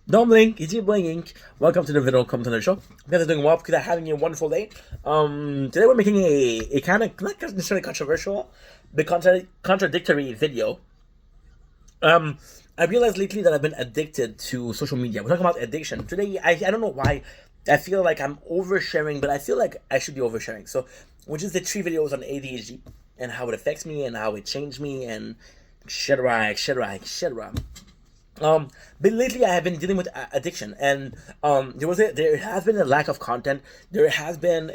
Domlink, it's your Bling Inc. Welcome to the video content of the show. You guys are doing well because I'm having a wonderful day. Today we're making a kind of not necessarily controversial, but contradictory video. I realized lately that I've been addicted to social media. We're talking about addiction. Today, I don't know why. I feel like I'm oversharing, but I feel like I should be oversharing. So, which is the 3 videos on ADHD and how it affects me and how it changed me and etc. etc. etc. But lately I have been dealing with addiction, and there has been a lack of content. There has been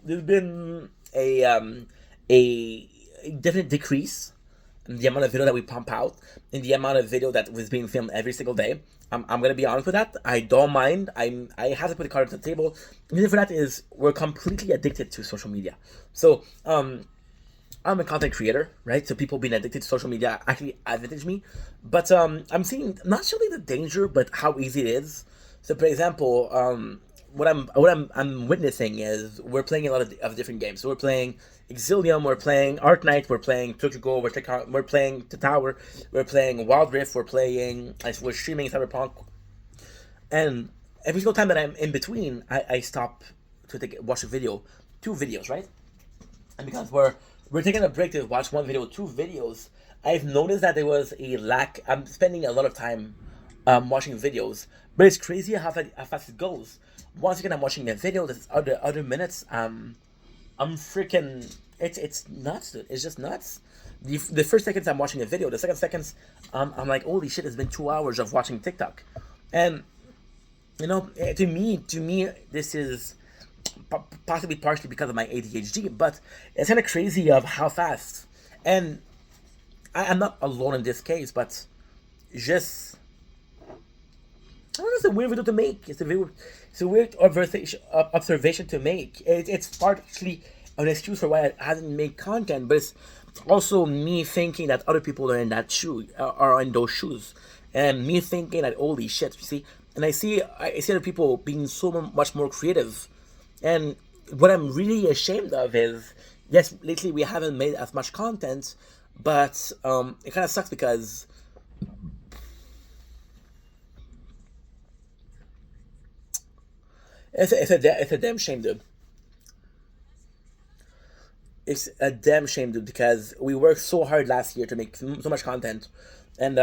there's been a definite decrease in the amount of video that we pump out, in the amount of video that was being filmed every single day. I'm gonna be honest with that. I don't mind. I have to put the card on the table. The reason for that is we're completely addicted to social media. So I'm a content creator, right? So people being addicted to social media actually advantage me. But I'm seeing not only the danger, but how easy it is. So, for example, what I'm witnessing is we're playing a lot of different games. So we're playing Exilium, we're playing Art Knight, we're playing Tokyo Go, we're playing The Tower, we're playing Wild Rift, we're streaming Cyberpunk, and every single time that I'm in between, I stop to watch a video, 2 videos, right? And because we're taking a break to watch 1 video, 2 videos, I've noticed that there was a lack. I'm spending a lot of time watching videos, but it's crazy how fast it goes. Once again, I'm watching a video. There's other minutes. I'm freaking. It's nuts, dude. It's just nuts. The first seconds I'm watching a video, the second seconds I'm like, holy shit! It's been 2 hours of watching TikTok, and to me, this is possibly partially because of my ADHD, but it's kind of crazy of how fast. And I'm not alone in this case, but just I don't know. It's a weird video to make. It's a weird observation to make. It's partly an excuse for why I hadn't made content, but it's also me thinking that other people are in that shoe, are in those shoes, and me thinking that holy shit, you see. And I see other people being so much more creative, and what I'm really ashamed of is, yes, lately we haven't made as much content, but it kind of sucks because it's a damn shame, dude. It's a damn shame, dude, because we worked so hard last year to make so much content, and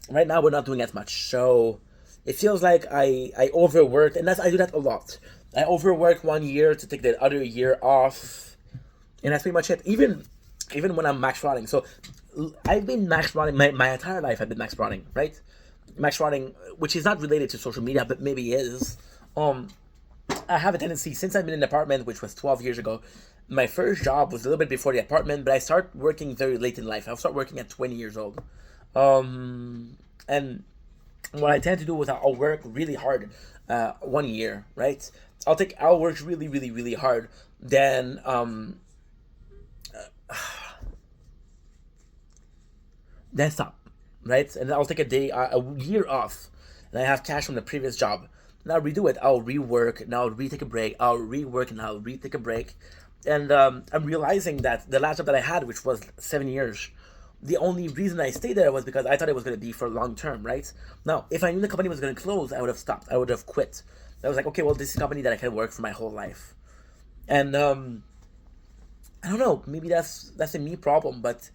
right now we're not doing as much. So it feels like I overworked, and I do that a lot. I overwork 1 year to take the other year off, and that's pretty much it. Even when I'm max running, so I've been max running my entire life. I've been max running, right? Max running, which is not related to social media, but maybe is. Um, I have a tendency since I've been in an apartment, which was 12 years ago. My first job was a little bit before the apartment, but I start working very late in life. I start working at 20 years old, and what I tend to do is I'll work really hard, 1 year, right? I'll work really, really, really hard. Then stop, right? And I'll take a year off, and I have cash from the previous job. And I'll redo it. I'll rework, and I'll retake a break. I'll rework, and I'll retake a break. And I'm realizing that the last job that I had, which was 7 years, the only reason I stayed there was because I thought it was going to be for long term, right? Now, if I knew the company was going to close, I would have stopped. I would have quit. I was like, okay, well, this is a company that I can work for my whole life. And I don't know, maybe that's a me problem, but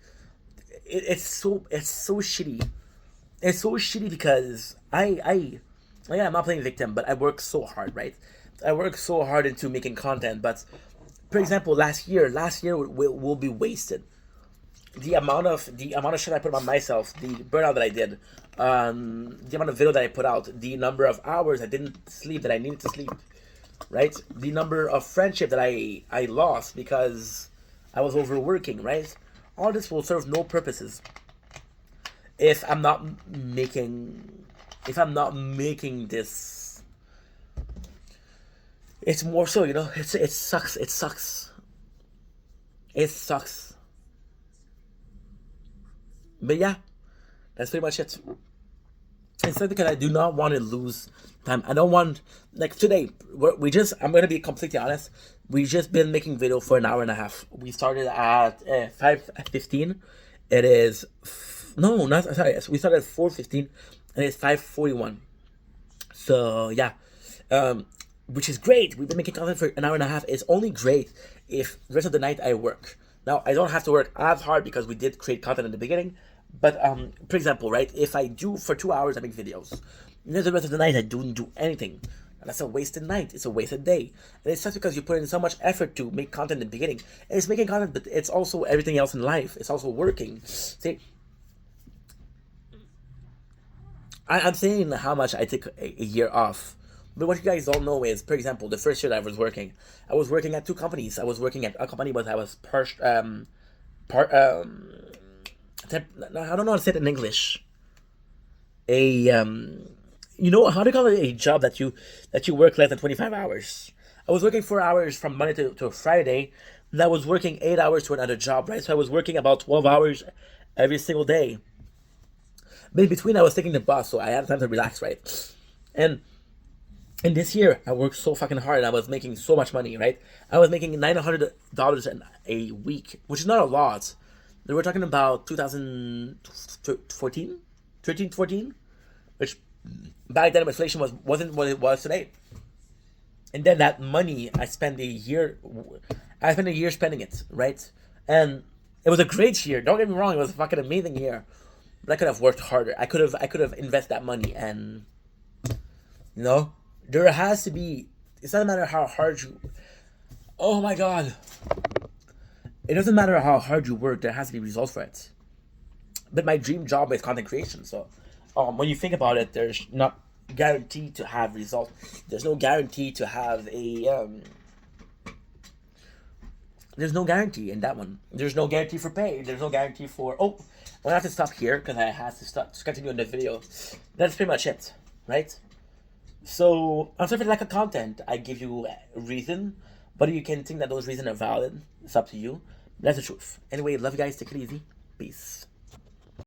it's so shitty. It's so shitty because yeah, I'm not playing victim, but I work so hard, right? I work so hard into making content, but for example, last year will be wasted. The amount of shit I put on myself, the burnout that I did, the amount of video that I put out, the number of hours I didn't sleep that I needed to sleep, right? The number of friendship that I lost because I was overworking, right? All this will serve no purposes if I'm not making this. It's more so, it sucks. It sucks. It sucks. But yeah, that's pretty much it. It's not because I do not want to lose time. I don't want, like today. I'm gonna be completely honest. We just been making video for an hour and a half. We started at 5:15. It is no, not sorry. We started at 4:15. and it's 5:41. So yeah, which is great. We've been making content for an hour and a half. It's only great if the rest of the night I work. Now I don't have to work as hard because we did create content in the beginning. But for example, right, if I do for 2 hours, I make videos. And then the rest of the night I don't do anything. And that's a wasted night. It's a wasted day. And it's just because you put in so much effort to make content in the beginning. And it's making content, but it's also everything else in life. It's also working. See, I'm saying how much I took a year off. But what you guys don't know is, for example, the first year that I was working at two companies. I was working at a company, but I was I don't know how to say it in English. A you know how do you call it? A job that you work less than 25 hours. I was working 4 hours from Monday to Friday, and I was working 8 hours to another job, right? So I was working about 12 hours every single day. But in between, I was taking the bus, so I had time to relax, right? And in this year, I worked so fucking hard, and I was making so much money, right? I was making $900 a week, which is not a lot. They were talking about 2014, 13, 14, which back then inflation wasn't what it was today. And then that money, I spent a year spending it, right? And it was a great year. Don't get me wrong, it was a fucking amazing year. But I could have worked harder. I could have invested that money, and you know, there has to be. It doesn't matter how hard you. Oh my god. It doesn't matter how hard you work. There has to be results for it. But my dream job is content creation. So, when you think about it, there's not guaranteed to have results. There's no guarantee to have a. There's no guarantee in that one. There's no guarantee for pay. There's no guarantee for. Oh, I'm gonna have to stop here because I have to stop to continue in the video. That's pretty much it, right? So, I'm sorry for the lack of content. I give you a reason, but you can think that those reasons are valid. It's up to you. That's the truth. Anyway, love you guys. Take it easy. Peace.